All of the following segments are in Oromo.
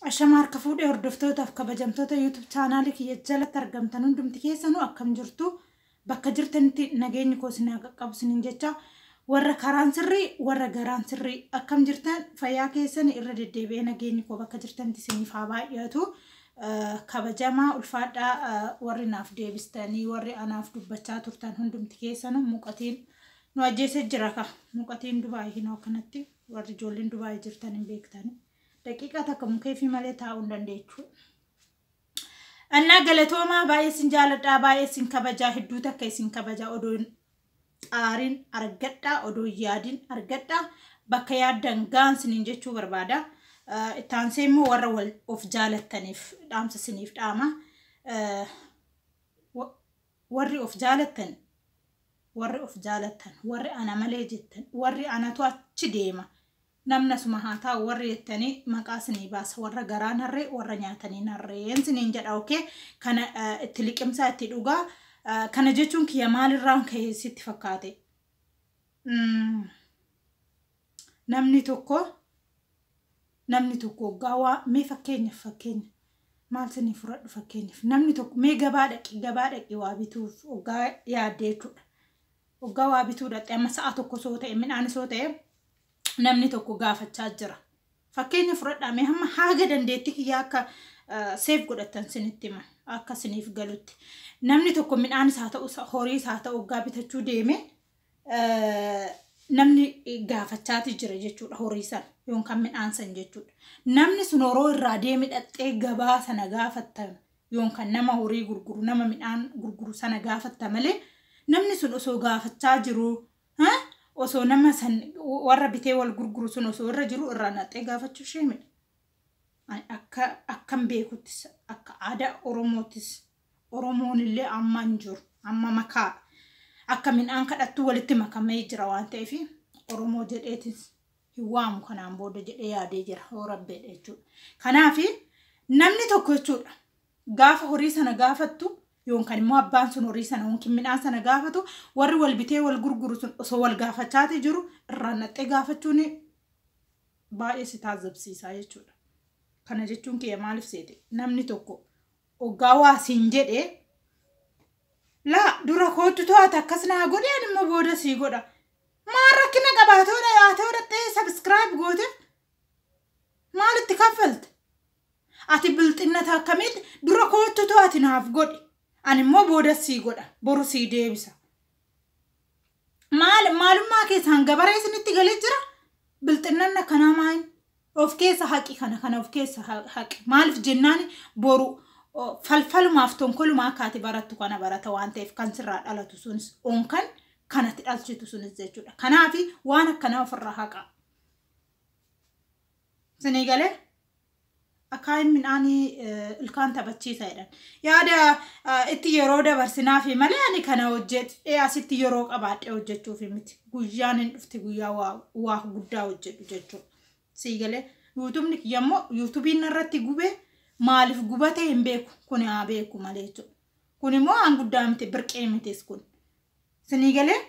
Ashamaar ka fuudhee hordoftootaaf kabajamtoota YouTube chaanaalii kiyya jalatti argamtan hundumti keessanuu akkam jirtu bakka jirtanitti nageenyi koo isin haa qaqqabu isiniin jecha warra karaan sirrii warra garaan sirrii akkam jirtan fayyaa keessan irra deddeebi'ee nageenyi koo bakka jirtanitti isiniif haa baay'atu kabajamaa ulfaadhaa warri naaf deebistanii warri anaaf dubbachaa turtan hundumti keessanuu muqatiin nu ajjeesee jira ka muqatiin Dubaay hinoo kanatti warri ijoolleen Dubaay jirtan hin beektani. دقيقة تكمل كيف مليتها وندنديتشو أنا قلتوا ما بايسين جالتا بايسين كبجا هدوتا كيسين كبجا أدون آرين أرجتا أدو يادين أرجتا بكيا دنجان سنينجتشو بربادا تانسيمو ورول أوف جالت تنيف دامس سنيف داما وري أوف جالتن وري أوف جالتن وري أنا مليجتن وري أنا تواتش ديما namna sumahaata warri yettani maqaasni baas warra garaan harree warra nyaatanii harreen siniin jedha okay kana itti liqimsaa itti dhugaa kana jechuun kiyya maalirraan ka'ee sitti fakkaate namni tokko gaawaa mee fakkeenya maal sinii fudhadhu fakkeenyaaf namni tokko mee gabaa dhaqi waa bituuf ogaa yaaddeetudha ogaa waa bituudha amma sa'a tokko soo ta'e midhaan soo ta'e namni tokko gaafachaa jira fakkeenya fudhadhaame hamma haaga dandeetti kiyya akka seef godhatan sinitti hima akka siniif galutti namni tokko midhaan isaa ta'u horii isaa ta'u ogaa bitachuu deeme namni gaafachaati jira jechuudha horii san yookaan midhaan san jechuudha namni sun horoo irraa deeme dhaxxee gabaa sana gaafattan yookaan nama horii gurguru nama midhaan gurguru sana gaafatta malee namni sun osoo gaafachaa jiru osoo nama san warra bitee wal gurguru sun osoo irra jiru irraa naxxee gaafachuu sheemidha akkam beekuttis akka aadaa oromootis oromoon illee amma jiru amma makaa akka midhaan kadhattu walitti makamee jira waan ta'eef oromoo jedheetis hiwaamu kanaan booda jedhee yaadee jira hoo rabbeedha jechuudha kanaaf namni tokko jechuudha gaafa horii sana gaafattu yookaan immoo abbaan sun horii sana yookiin midhaan sana gaafatu warri wal bitee wal gurguru sun osoo wal gaafachaati jiru irraa naxxee gaafachuun baay'ee si taasifsiisaa jechuudha. Kana jechuun kiyya maaliif seete namni tokko ogaa waa siin jedhee laa dura kootu to'ata akkas naa godhe ani immoo booda sii godha maal rakkina qabaatoodha yaatee godhattee subscribe goote maalitti kaffalte ati bilxinnata akkamitti dura kootu to'ati naaf godhe ani immoo booda sii godha boru sii deebisa maalummaa keessaan gabaree isinitti galee jira bilxinnan akkanaa maayin of keessa haqi kana of keessa haqi maaliif jennaan boru falfalumaaf tonkolumaa akkaati barattu kana barata waan ta'eef kan sirraa dhalatu sunis onkan kanatti dhalchitu sunis jechuudha kanaaf waan akkanaa ofirraa haqa sinii galee akaay midhaanii ilkaan taphachiisa jedhan yaada itti yeroo dabarsinaa fi malee ani kana hojjedhe asitti yeroo qabaadhe hojjechuuf miti guyyaan hin dhufti guyyaa waa guddaa hojjedhu jechuudha sii galee yuutuubni kiyyammoo yuutuubiin irratti gubee maaliif gubate hin beeku kun haa beeku malee jechuudha kun immoo aan guddaa miti birqee mitis kun sinii galee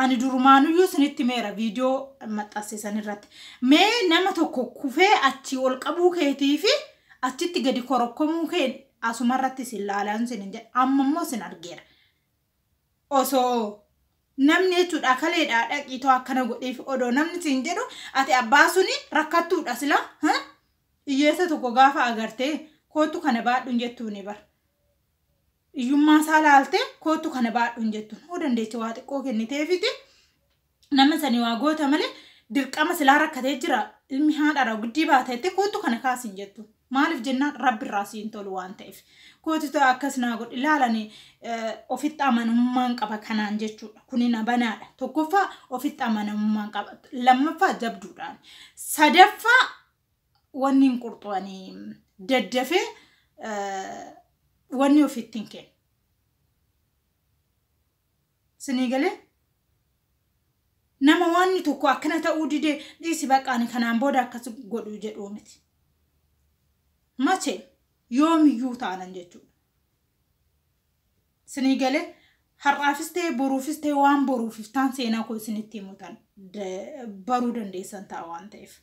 ani durumaanuyyuu sinitti meera viidiyoo maxxansiisan irratti mee nama tokko kufee achi ol qabuu keetii fi achitti gadi korokkomuu kee asuma irratti sin laalaan sinin jedhe amma immoo sin argeera osoo namni jechuudha kaleedhaa dhaqiitoo akkana godheef odoo namni sin jedhu ati abbaa suni rakkattuudha sila hiyyeessa tokko gaafa agartee kootu kana baadhuun jettuuni bara iyyummaa saa laalte kootu kana baadhuun jettuun hoo dandeecha waa xiqqoo kenniteefiti nama sanii waa goota malee dirqama silaa rakkatee jira ilmi haadhaadha guddii baateette kootu kana kaasin jettuun maaliif jennaan rabbi irraa siin tolu waan ta'eef kootu ta'e akkas naa godhi ilaalanii ofitti amanamummaan qaba kanaan jechuudha kuni na banaadha tokkoffaa ofitti amanamummaan qaba lammaffaa jabduudhaan sadaffaa wanni hin qurxuanii daddafee wanni ofitti hin kennu sinii galee nama wanni tokko akkana ta'uu didee dhiisi baqaani kanaan booda akkas godhuu jedhuu miti mache yoomiyyuu taanan jechuudha sinii galee har'aafis ta'e boruufis ta'e waan boruuf iftaan seenaa koo isinitti himutan baruu dandeessan ta'a waan ta'eef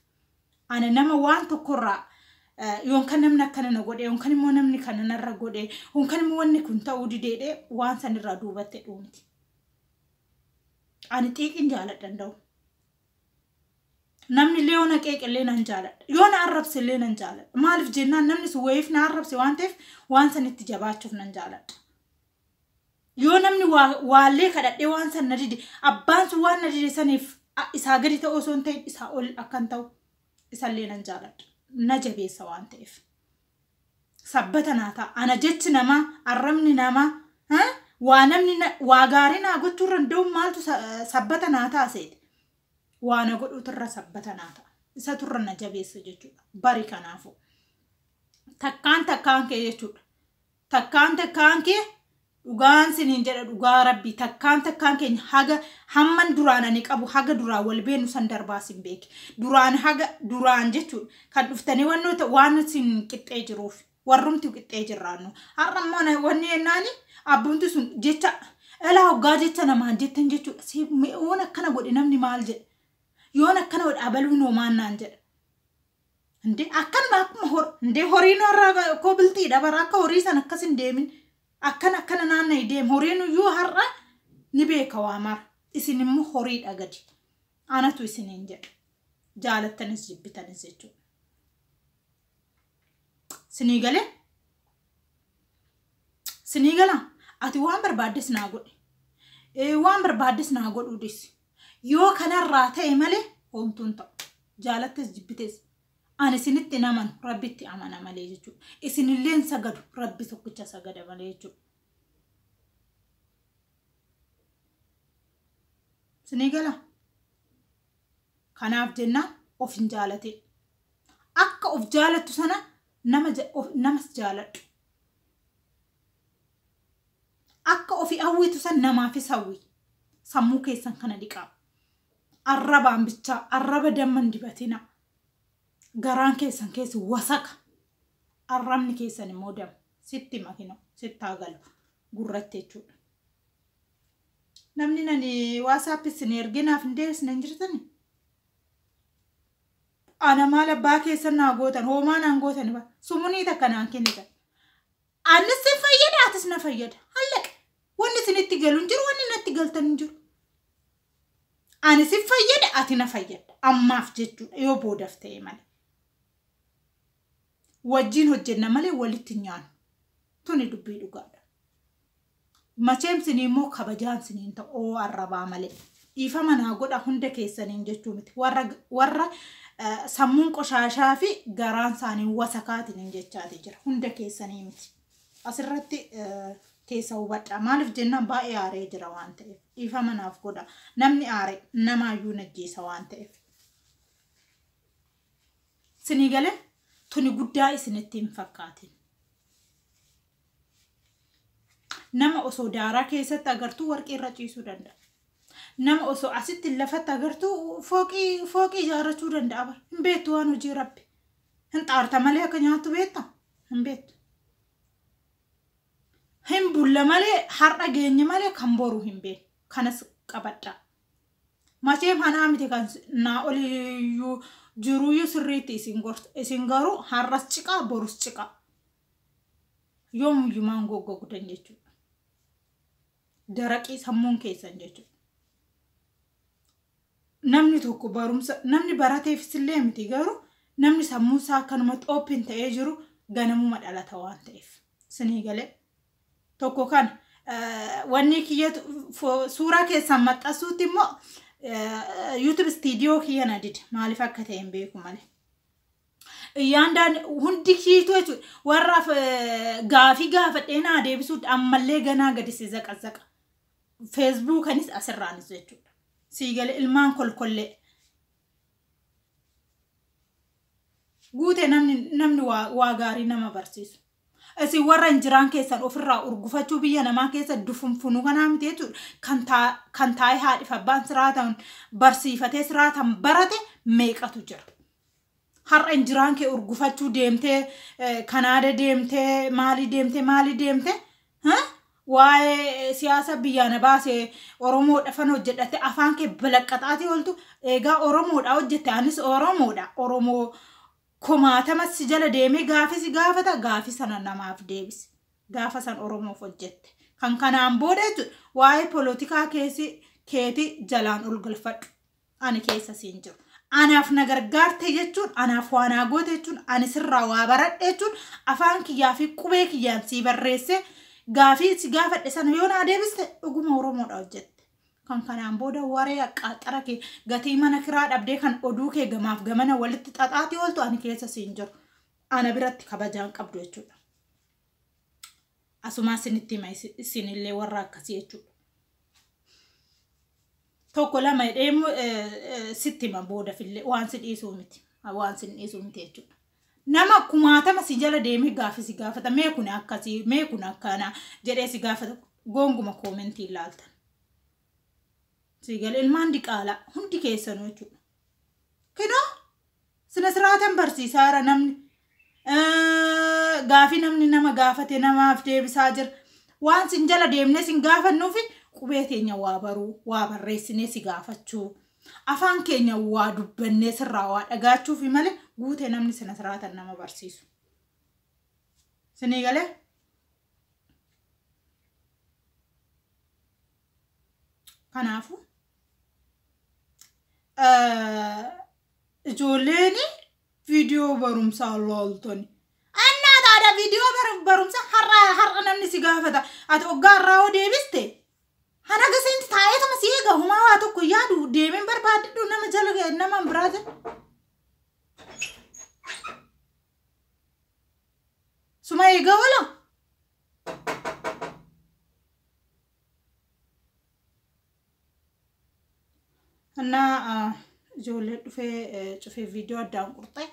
Ana nama waan tokkorraa yoon kan namni akkana na godhe yoon kan immoo namni kana narra godhe yoon kan immoo wanni kun ta'uu dideedhe waan sanirraa duubatte dhuumti. Ani xiiqin jaaladha nda'u. Namni leona qeeqillee nan jaaladha. Yoona arrabsillee nan jaaladha. Maaliif jennaan namni sun wayiif na arrabse waan ta'eef waan sanitti jabaachuuf nan jaaladha. Yoo namni waallee kadhadhee waan san na dide abbaan sun waan na dide saniif isaa gadi ta'uu osoo hin ta'in isaa ol akkan ta'u isallee nan jaaladha. Na jabeessa waan ta'eef. Sabbata naa ta'a. Ana jechi namaa arrabni namaa waa namni waa gaarii naa gochuu danda'u maaltu sabbata naa taasise. Waan godhuutirra sabbata naa ta'a. Isa turra na jabeessa jechuudha. Bari kanaafu. Takkaan kee jechuudha. Takkaan kee dhugaan siniin jedha dhugaa rabbii takkaan keenya haga hamman duraan ani qabu haga duraan wal beenu san darbaas hin beeki. Duraan jechuudha. Kan dhuftanii wannoota waan sin qixxee jiruuf warrumti qixxee jirraannu. Har'a immoo wanni yennaani abbumti sun jecha elaa hoggaa jecha namaan jettan jechuudha. Yoon akkana godhe namni maal jedha? Yoon akkana godhe abaluun hoomaannaan jedha. Ndee akkanuma akkuma horiin har'a koo biltiidha bara akka horii san akkas hin deemin. Akkana naanna ideem horiin iyyuu har'a ni beeka waa mara. Isin immoo horiidha gadi. Anatu isiniin jedha. Jaalattanis jibbitanis jechuudha. Sinii galee? Ati waan barbaaddes naa godhe. Waan barbaaddes naa godhuudis. Yoo kanarraa ta'e malee homtuun ta'u. Jaalattes jibbitees. Ani isinitti naman rabbitti amana malee jechuudha. Isinilleen sagadu rabbi tokkicha sagada malee jechuudha. Sinii gala? Kanaaf jennaan of hin jaalatin. Akka of jaalattu sana namas jaaladhu. Akka ofi hawwitu san namaafis hawwi. Sammuu keessan kana dhiqaa. Arrabaan bichaa arraba damman dibatina. Garaan keessan keessa wasaka. Arrabni keessan immoo damu. Sitti makino. Sitti hagalu. Gurratti jechuudha. Namni nani WhatsAppis ni erginaaf hin deebisne hin jirtani. Ana maal abbaa keessan naa gootan hoomaa naan gootan ba. Sumunii takka naan kennitan. Anis si fayyada atis na fayyada. Hallaqa. Wanni isinitti galu hin jiru wanni natti galtan hin jiru. Ani si fayyada ati na fayyada. Ammaaf jechuudha yoo boodaaf ta'e malee. Wajjin hojjenna malee walitti nyaanu. Tuni dubbii dhugaadha. Macheem sinii immoo kabajaan siniin ta'uu arrabaa malee. Dhiifama naa godha hunda keessaniin jechuu miti. Warra sammuun qoshaashaa fi garaan isaanii wasakaatiin jechaati jira. Hunda keessanii miti. Asirratti keessa hubadha. Maaliif jennaan baay'ee aaree jira waan ta'eef. Dhiifama naaf godha. Namni aaree namaayyuu najjeessa waan ta'eef. Sinii galee tuni guddaa isinitti hin fakkaatin. Nama osoo daaraa keessatti agartuu warqii irra ciisuu danda'a. Nama osoo asitti lafatti agartuu fooqii ijaarrachuu danda'a. Hin beektu waan hojii rabbi. Hin xaarta malee akka nyaattu beekta? Hin beektu. Hin bulla malee har'a geenye malee kan boru hin beeku. Kanas qabadha. Macheem hanaa miti kan naa oliyyuu jiruyyuu sirriitti isin garuu har'as ciqaa borus ciqaa. Yoomuyyuu maan goggogudan jechuudha. Daraqii sammuun keessan jechuudha. Namni tokko barumsa namni barateefis illee miti garuu namni sammuun isaa akkanumatti open ta'ee jiru ganamuma dhalata waan ta'eef. Sinii galee tokko kan wanni kiyyatu suuraa keessan maxxansuutti immoo YouTube studio kiyyana dide maaliif akka ta'e hin beeku malee. Yaandaan hundi kiitu jechuudha. Warra gaafii gaafadhee naa deebisuudha ammallee ganaa gadi si zaqazaqa. Facebookanis asirraanis jechuudha. Siigale ilmaan kolkollee. Guute namni waa gaarii nama barsiisu. Isin warra injiraan keessan ofirraa urgufachuu biyya namaa keessa dufunfunuu kanaa miti jechuudha. Kan taa'ee haadhiif abbaan siraatan barsiifatee siraatan barate meeqatu jira. Har'a injiraan kee urgufachuu deemtee Kanaada deemtee maali deemtee waa'ee siyaasa biyyaana baasee Oromoodha fan hojjedhate afaan kee balaqqaxaati oltu eegaa Oromoodha hojjette anis Oromoo kumaatama si jala deemee gaafisi gaafata gaafi sana namaaf deebisi gaafa san Oromoof hojjette kan kanaan booda jechuudha waa'ee poolitikaa keeti jalaan ol galfadhu ani keessa siin jiru anaaf na gargaarte jechuun anaaf waan goote jechuun ani sirraa waa baradhe jechuun afaan kiyyaa fi qubee kiyyaan sii barreesse gaafii si gaafadhe sana yoo naa deebiste dhuguma Oromoodha hojjette kan kanaan booda waree qaxara kee gatii mana kiraa dhabdee kan oduu kee gamaaf gamana walitti xaxaati ooltu ani keessa siin jiru ana biratti kabajaan qabdu jechuudha asuma sinitti hima isinillee warra akkasii jechuudha tokko lama deemu sitti hima booda fillee waan si dhiisuu miti jechuudha nama kumaatama si jala deemee gaafisi gaafata mee kun akkasii mee kun akkana jedhee si gaafata gonguma koomentii ilaaltan sigal ilmaan diqaala hundi keessanuu jechuudha kinoo sina siraatan barsiisaara namni gaafii namni nama gaafate namaaf deebisaa jira waan sin jala deemnee sin gaafannuufi qubee teenya waa baruu waa barreessinee si gaafachuu afaan keenya waa dubbannee sirraa waa dhagaachuufi malee guutee namni sina siraatan nama barsiisu sinii galee kanaafu ijoolleen viidiyoo barumsaa loltoni annaa taada viidiyoo barumsa har'a namni si gaafata ati oggaa irraa oo deebiste hanaga senti taa'eetuma si eega humaa waa tokko yaadu deemeen barbaadadhu nama jala nama biraate suma eega wala annaa ijoollee cufee viidiyoo addaan qurxee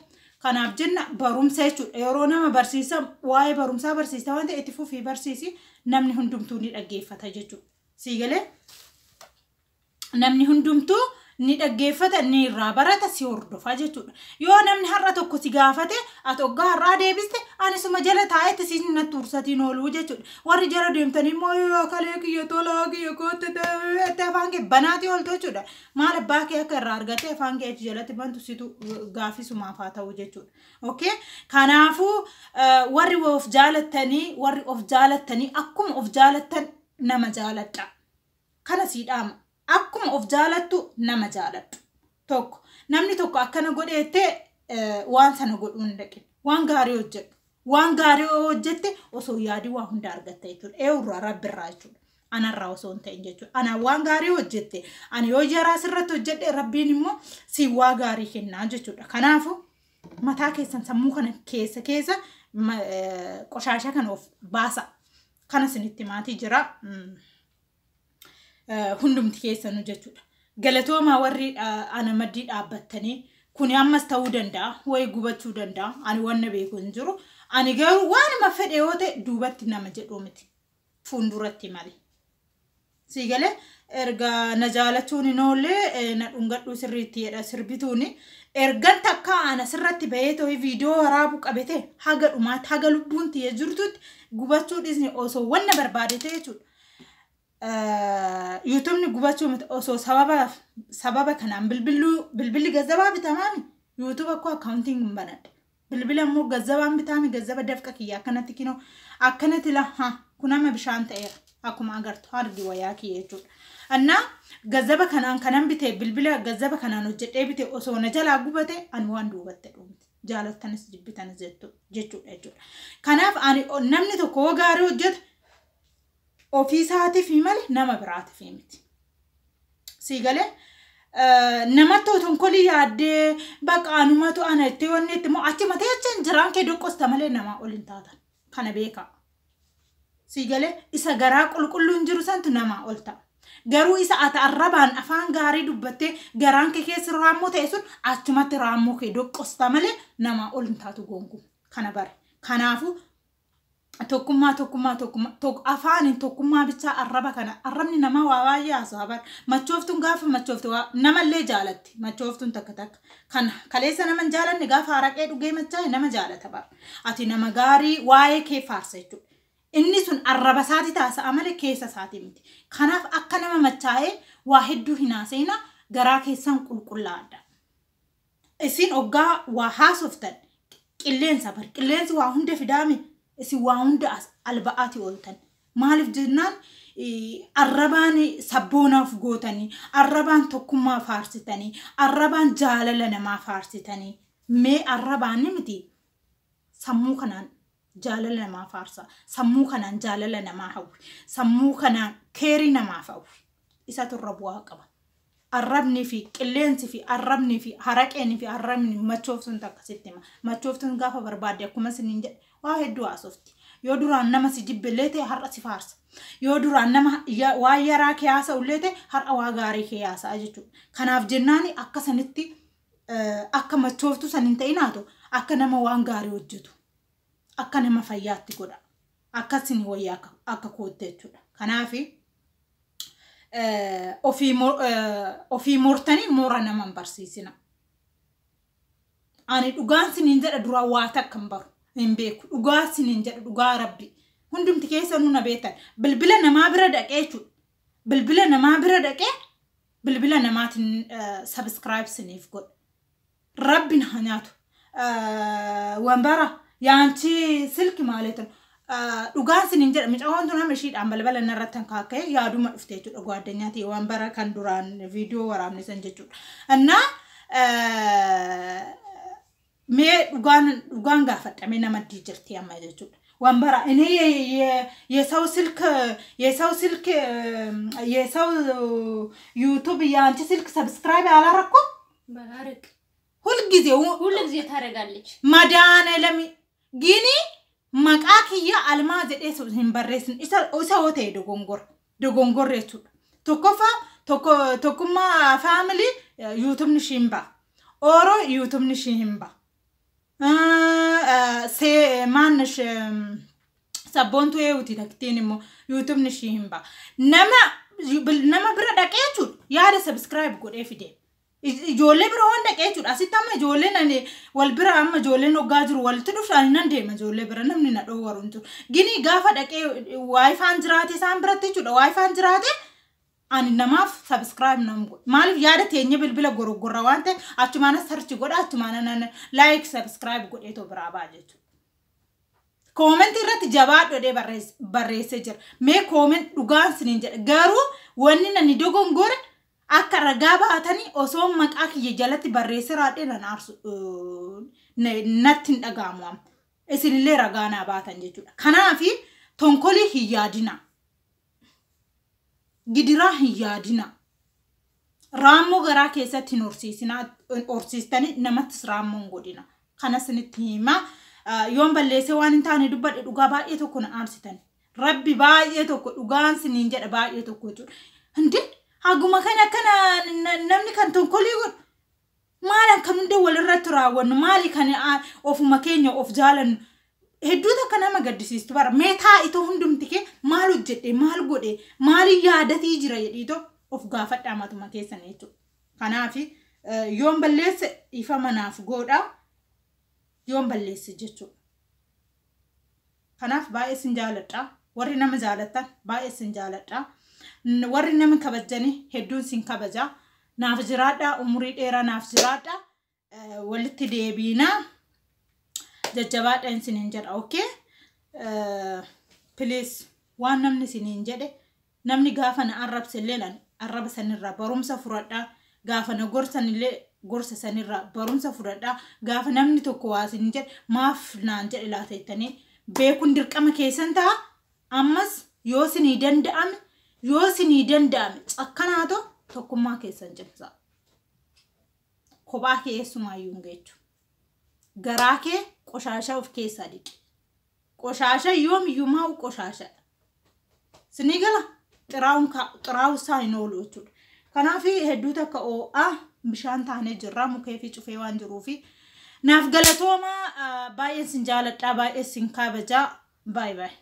kanaaf jenna barumsa jechuudha yeroo nama barsiisa waa'ee barumsaa barsiisa waan ta'e itti fufii barsiisi namni hundumtuu ni dhaggeeffata jechuudha siigalee namni hundumtuu ni dhaggeeffata ni irraa barata si hordofa jechuudha yoo namni har'a tokko si gaafate ati oggaa har'aa deebiste anisuma jala taa'etti siin na tursatiin ooluu jechuudha warri jala deemtanii immoo yoo kalee kiyya tolaa kiyya kootte afaan kee banaatii ooltu jechuudha maal abbaa kee akka irraa argate afaan kee jalatti bantu situ gaafisumaaf haa ta'u jechuudha okay kanaafuu warri of jaalattanii akkuma of jaalattan nama jaaladha kana siidhaama akkuma of jaalattu nama jaaladhu tokko namni tokko akkana godheettee waan sana godhuu hin dhaqin waan gaarii hojjette osoo yaadii waa hunda argatta jechuudha eewurraa rabbirraa jechuudha anarraa osoo hin ta'in jechuudha ana waan gaarii hojjette ani yoo jaraa sirratti hojjedhe rabbiin immoo si waa gaarii kennaa jechuudha kanaafu mataa keessan sammuu kana keessa qoshaasha kana of baasa kana sinitti maatii jira hundumti keessanuu jechuudha galatooma warri ana maddii dhaabbattanii kuni ammas ta'uu danda'a way gubachuu danda'a ani wanna beeku hin jiru ani garuu waanuma fedhe yoo ta'e duubatti nama jedhu miti fuulduratti malee siigalee erga na jaalachuun inoollee na dhungadhu sirriitti jedha sirbituuni ergan takka ana sirratti bahee ta'e viidiyoo waraabu qabete haga dhumaatti haga lubbuun tiyya jirtutti gubachuu dhisni osoo wanna barbaadete jechuudha YouTube ni gubachuu miti osoo sababa kanaan bilbilli gazzabaa bitamaami YouTube akkoo accounting banadhe bilbila immoo gazzabaan bitaami gazzaba dafqa kiyya akkanatti kinoo akkanatti la kunama bishaan ta'eera akkuma agartu hargi wayaa kiyya jechuudha annaa gazzaba kanaan kanan bite bilbila gazzaba kanaan hojjedhee bite osoo na jalaa gubate ani waan duubatte dhuumti jaalattanis jibbitanis jechuudha kanaaf ani namni tokko gaarii hojjeta ofiisaatiif malee nama biraatiif miti siigalee nama totonkolii yaaddee baqaanumatu ana itti wanni itti moo achi matee achi jiraan kee doqqosta malee nama ol hin taatan kana beekaa siigalee isa garaa qulqulluun jiru santu nama ol ta'a garuu isa ati arrabaan afaan gaarii dubbattee garaan kee keessa raammoo ta'e sun achumatti raammoo kee doqqosta malee nama ol hin taatu gongu kana bare kanaafu tokkummaa afaanin tokkummaa bichaa arraba kana arrabni nama waa baay'ee haasawa machooftuun gaafa machooftu namallee jaalatti machooftuun takka kan kaleessa nama jaalanne gaafa haraqee dhugee machaa nama jaalata bara ati nama gaarii waa'ee kee faarsa jechuudha inni sun arraba isaati taasisaa malee keessa isaati miti. Kanaaf akka nama machaa'ee waa hedduu hin haasa'ina garaa keessan qulqullaa'aadha. Isin oggaa waa haasoftan qilleensi waa hunda fidaame isin waa hunda alba'aati ooltan. Maaliif jennaan arrabaan sabboonaaf gootanii arrabaan tokkummaa faarsitanii arrabaan jaalala namaa faarsitanii mee arrabaan miti sammuu kanaan jaalala namaa faarsa sammuu kanaan jaalala namaa hawwi sammuu kanaan keerii namaa hawwi isa turra bu'aa qaba. Arrabni fi qilleensi fi arrabni fi haraqeen fi arrabni machooftuun takkasitti machooftuun gaafa barbaade akkuma isiniin jedhe waa hedduu haasofti. Yoo duraan nama si jibbillee ta'e har'a si faarsa. Yoo duraan nama waa yaraa kee haasa'ullee ta'e har'a waa gaarii kee haasa'a jechuudha. Kanaaf jennaan akka sanitti akka machooftu san hin ta'inaatu akka nama waan gaarii hojjetu. Akka nama fayyaatti godha. Akkasini wayyaa akka kootte jechuudha. Kanaaf ofii mortanii moora nama hin barsiisina. Ani dhugaan siniin jedha duraan waa takka hin baru. Hin beeku dhugaa siniin jedhu dhugaa Rabbi hundumti keessa nuna beetan bilbila namaa bira dhaqee jechuudha. Bilbila namaa bira dhaqee bilbila namaatiin subscribe siniif godha. Rabbi na nyaatu wambara yaanchi silki maaleetan dhugaan siniin jedha micaawwan tun nama ishiidhaan balbala narratti kaaka'ee yaaduma dhuftee jechuudha. Dhugaa addunyaati wambara kan duraan viidiyoo waraabne san jechuudha. Annaa mee dhugaan gaafadhame nama dijirti amma jechuudha. Wambara ini የሰው ዩቲዩብ ያንቺ ስልክ ሰብስክራይብ አላረኩም ባላረክ ሁልጊዜ ታረጋለች ማዳነ ለሚ ጊኒ መቃኪያ አልማዝ ደስ ህንበረስን ኢሳ ወተ ደጎንጎር jechuudha. tokkuma family ዩቲዩብ ንሽምባ ኦሮ ዩቲዩብ ንሽምባ se mansh sabontu euti taktinimo YouTube nishimba nama bira daqechu yaada subscribe godhe fide ijolle bira wanda daqechu asitama ijolle nani wal bira amma ijolle no gajru wal tudufan nan deema ijolle bira namni na do waruntu gini gafa daqe wifi anjirate san bira techu wifi anjirate ani namaaf subscribe namgo malif yaada teenye bilbila gorogorra wante achumana search goda achumana nan like subscribe godhe to brava jechu comment irratti jabaadho de barreesse jira me comment dhugaan sinin jedha garu wanni nani dogongore akka ragaa baatani osoo maqaa kiyya jalatti barreesse raadhe nan arsu nattin dhagaamu isinillee ragaa na baatan jechuudha. Kanaafi tonkoli hiyaadina gidira hiyaadina raammoo garaa keessatti horsiistani namatti raammoo godina kana sinitti hima yoon balleesse waan hin taane dubbadhe dhugaa baay'ee tokko na aarsitan rabbi baay'ee tokko dhugaan siniin jedha baay'ee tokko jechuudha. Hinde haguma kana namni kan tonkolii godhu maal kan hunde walirratti raawwannu maali kan ofuma keenya of jaalannu hedduu takka nama gaddisiistu bara meetaa itoo hundumti kee maal hojjedhe maal godhe maal yaadatii jira jedhiitoo of gaafadhaa matuma keessan jechuudha. Kanaafi yoon balleesse ifa manaaf godha yoon balleesse jechuudha. Kanaaf baay'ee sin jaaladha warri nama jaalattan baay'ee sin jaaladha warri nama kabajani hedduun sin kabaja naaf jiraadha umurii dheeraa naaf jiraadha walitti deebiina jajjabaadha isiniin jedha. Okay please waan namni isiniin jedhe namni gaafa na arrabsillee lan arraba sanirraa barumsa fudhadha gaafa na gorsanillee gorsa sanirraa barumsa fudhadha gaafa namni tokko waa isiniin jedhe maaf naan jedhe laateettanii beekuun dirqama keessan ta'a. Ammas yoo isinii danda'ame cakkanaato tokkummaa keessan cimsa kophaa keessumaayyuu geechu garaa kee qoshasha of keessaa dhiqi qoshasha yoomiyyuu maa qoshasha sinigala xiraawun isaa hin oolu jechuudha. Kanaaf hedduu takka bishaan taanee jirra mukee fi cufee waan jiruufi naaf galatooma baay'ee sin jaaladha baay'ee sin kabaja bye bye.